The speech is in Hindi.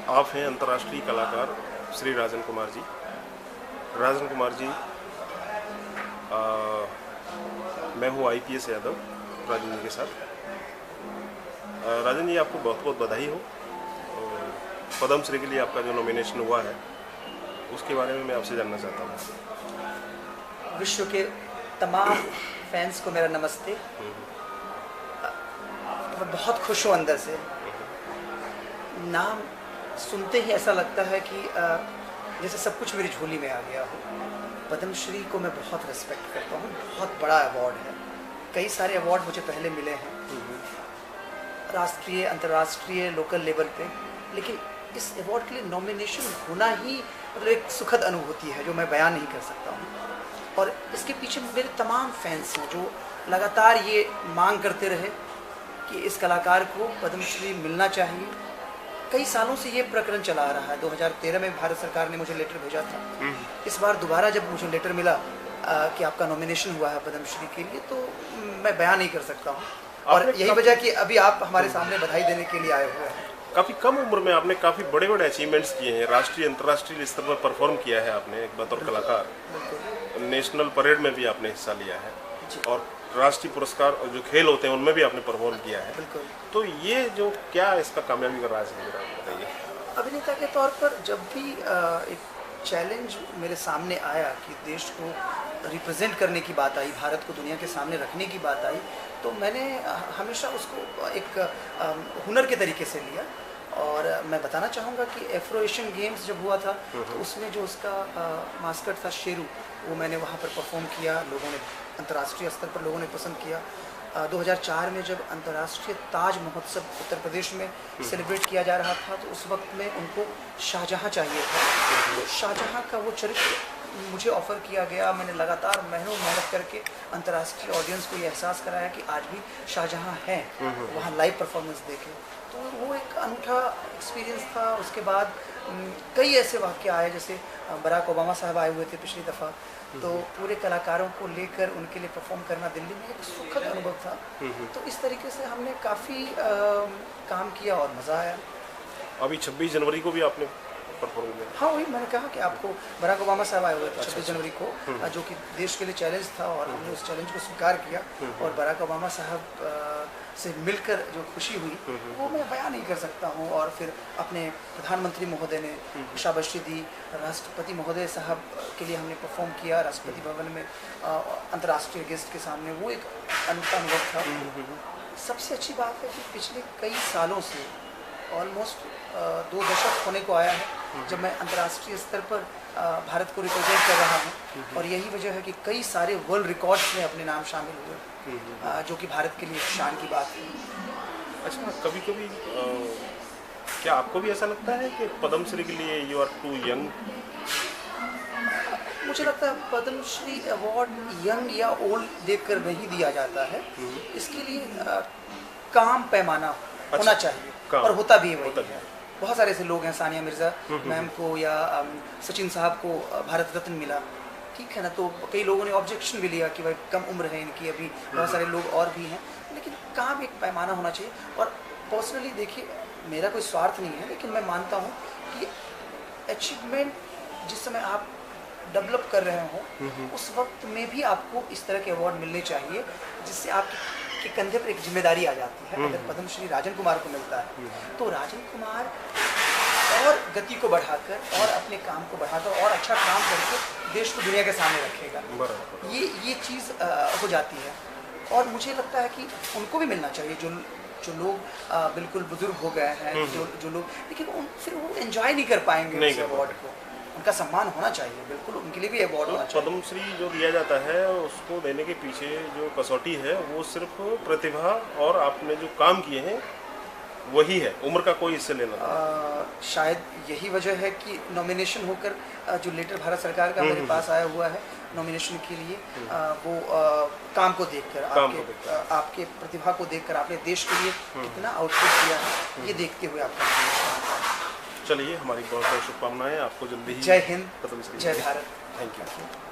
आप हैं अंतर्राष्ट्रीय कलाकार श्री राजन कुमार जी। राजन कुमार जी, मैं हूँ IPS यादव राजन जी के साथ। राजन जी, आपको बहुत बहुत बधाई हो। पद्म श्री के लिए आपका जो नॉमिनेशन हुआ है उसके बारे में मैं आपसे जानना चाहता हूँ। विश्व के तमाम फैंस को मेरा नमस्ते। मैं बहुत खुश हूँ अंदर से। नाम सुनते ही ऐसा लगता है कि जैसे सब कुछ मेरी झोली में आ गया हो। पद्मश्री को मैं बहुत रिस्पेक्ट करता हूँ। बहुत बड़ा अवार्ड है। कई सारे अवार्ड मुझे पहले मिले हैं, राष्ट्रीय, अंतर्राष्ट्रीय, लोकल लेवल पे, लेकिन इस अवार्ड के लिए नॉमिनेशन होना ही मतलब एक सुखद अनुभूति है जो मैं बयान नहीं कर सकता हूँ। और इसके पीछे मेरे तमाम फैंस हैं जो लगातार ये मांग करते रहे कि इस कलाकार को पद्मश्री मिलना चाहिए। कई सालों से ये प्रकरण चला आ रहा है। 2013 में भारत सरकार ने मुझे लेटर भेजा था। इस बार दोबारा जब मुझे लेटर मिला कि आपका नॉमिनेशन हुआ है पद्मश्री के लिए, तो मैं बयान नहीं कर सकता हूँ। और यही वजह कि अभी आप हमारे सामने बधाई देने के लिए आए हुए हैं। काफ़ी कम उम्र में आपने काफ़ी बड़े बड़े अचीवमेंट्स किए हैं। राष्ट्रीय अंतर्राष्ट्रीय स्तर पर परफॉर्म किया है आपने एक बतौर कलाकार। नेशनल परेड में भी आपने हिस्सा लिया है और राष्ट्रीय पुरस्कार और जो खेल होते हैं उनमें भी आपने परफॉर्म किया है। तो ये जो क्या इसका कामयाबी का राज है, बताइए। अभिनेता के तौर पर जब भी एक चैलेंज मेरे सामने आया कि देश को रिप्रेजेंट करने की बात आई, भारत को दुनिया के सामने रखने की बात आई, तो मैंने हमेशा उसको एक हुनर के तरीके से लिया। और मैं बताना चाहूँगा कि एफ्रो एशियन गेम्स जब हुआ था तो उसमें जो उसका मास्कट था शेरू, वो मैंने वहाँ पर परफॉर्म किया। लोगों ने अंतर्राष्ट्रीय स्तर पर लोगों ने पसंद किया। 2004 में जब अंतर्राष्ट्रीय ताज महोत्सव उत्तर प्रदेश में सेलिब्रेट किया जा रहा था, तो उस वक्त में उनको शाहजहाँ चाहिए था। तो शाहजहाँ का वो चरित्र मुझे ऑफ़र किया गया। मैंने लगातार महीनों मेहनत करके अंतर्राष्ट्रीय ऑडियंस को ये एहसास कराया कि आज भी शाहजहाँ हैं, वहाँ लाइव परफॉर्मेंस देखे। तो वो एक अनूठा एक्सपीरियंस था। उसके बाद कई ऐसे वाक़ये आए, जैसे बराक ओबामा साहब आए हुए थे पिछली दफ़ा, तो पूरे कलाकारों को लेकर उनके लिए परफॉर्म करना दिल्ली में एक सुखद अनुभव था। तो इस तरीके से हमने काफ़ी काम किया और मज़ा आया। अभी 26 जनवरी को भी आपने परफॉर्म किया? हाँ, वही मैंने कहा कि आपको बराक ओबामा साहब आए हुए थे 26 जनवरी को, जो कि देश के लिए चैलेंज था और हमने उस चैलेंज को स्वीकार किया। और बराक ओबामा साहब से मिलकर जो खुशी हुई वो मैं बयान नहीं कर सकता हूँ। और फिर अपने प्रधानमंत्री महोदय ने शाबाशी दी। राष्ट्रपति महोदय साहब के लिए हमने परफॉर्म किया राष्ट्रपति भवन में अंतर्राष्ट्रीय गेस्ट के सामने। वो एक अनूठा अनुभव था। सबसे अच्छी बात है कि पिछले कई सालों से ऑलमोस्ट 2 दशक होने को आया है जब मैं अंतर्राष्ट्रीय स्तर पर भारत को रिप्रेजेंट कर रहा हूँ। और यही वजह है कि कई सारे वर्ल्ड रिकॉर्ड्स में अपने नाम शामिल हुए, जो कि भारत के लिए शान की बात है। अच्छा, कभी कभी क्या आपको भी ऐसा लगता है कि पद्मश्री के लिए यू आर टू यंग? मुझे लगता है पद्मश्री अवार्ड यंग या ओल्ड देखकर नहीं दिया जाता है। इसके लिए काम पैमाना होना चाहिए और होता भी है वही। बहुत सारे ऐसे लोग हैं, सानिया मिर्ज़ा मैम को या सचिन साहब को भारत रत्न मिला, ठीक है ना। तो कई लोगों ने ऑब्जेक्शन भी लिया कि भाई कम उम्र है इनकी, अभी बहुत सारे लोग और भी हैं। लेकिन काम एक पैमाना होना चाहिए। और पर्सनली देखिए, मेरा कोई स्वार्थ नहीं है, लेकिन मैं मानता हूँ कि अचीवमेंट जिस समय आप डेवलप कर रहे हो उस वक्त में भी आपको इस तरह के अवार्ड मिलने चाहिए, जिससे आपके कंधे पर एक जिम्मेदारी आ जाती है। अगर पद्मश्री राजन कुमार को मिलता है तो राजन कुमार और गति को बढ़ाकर और अपने काम को बढ़ाकर और अच्छा काम करके देश को दुनिया के सामने रखेगा। ये चीज़ हो जाती है। और मुझे लगता है कि उनको भी मिलना चाहिए जो लोग बिल्कुल बुजुर्ग हो गए हैं, जो लोग, लेकिन फिर वो एंजॉय नहीं कर पाएंगे उस अवार्ड को। उनका सम्मान होना चाहिए, बिल्कुल उनके लिए भी अवार्ड होना चाहिए। पद्मश्री जो दिया जाता है उसको देने के पीछे जो कसौटी है वो सिर्फ प्रतिभा और आपने जो काम किए हैं वही है, उम्र का कोई इससे लेना शायद यही वजह है कि नॉमिनेशन होकर जो लेटर भारत सरकार का मेरे पास आया हुआ है नॉमिनेशन के लिए, वो काम को देखकर, आपके प्रतिभा को देखकर, आपने देश के लिए कितना आउटपुट किया है ये देखते हुए आपका नॉमिनेशन। चलिए, हमारी बहुत बहुत शुभकामनाएं आपको जल्दी ही। जय हिंद, पद्मश्री। जय भारत। Thank you.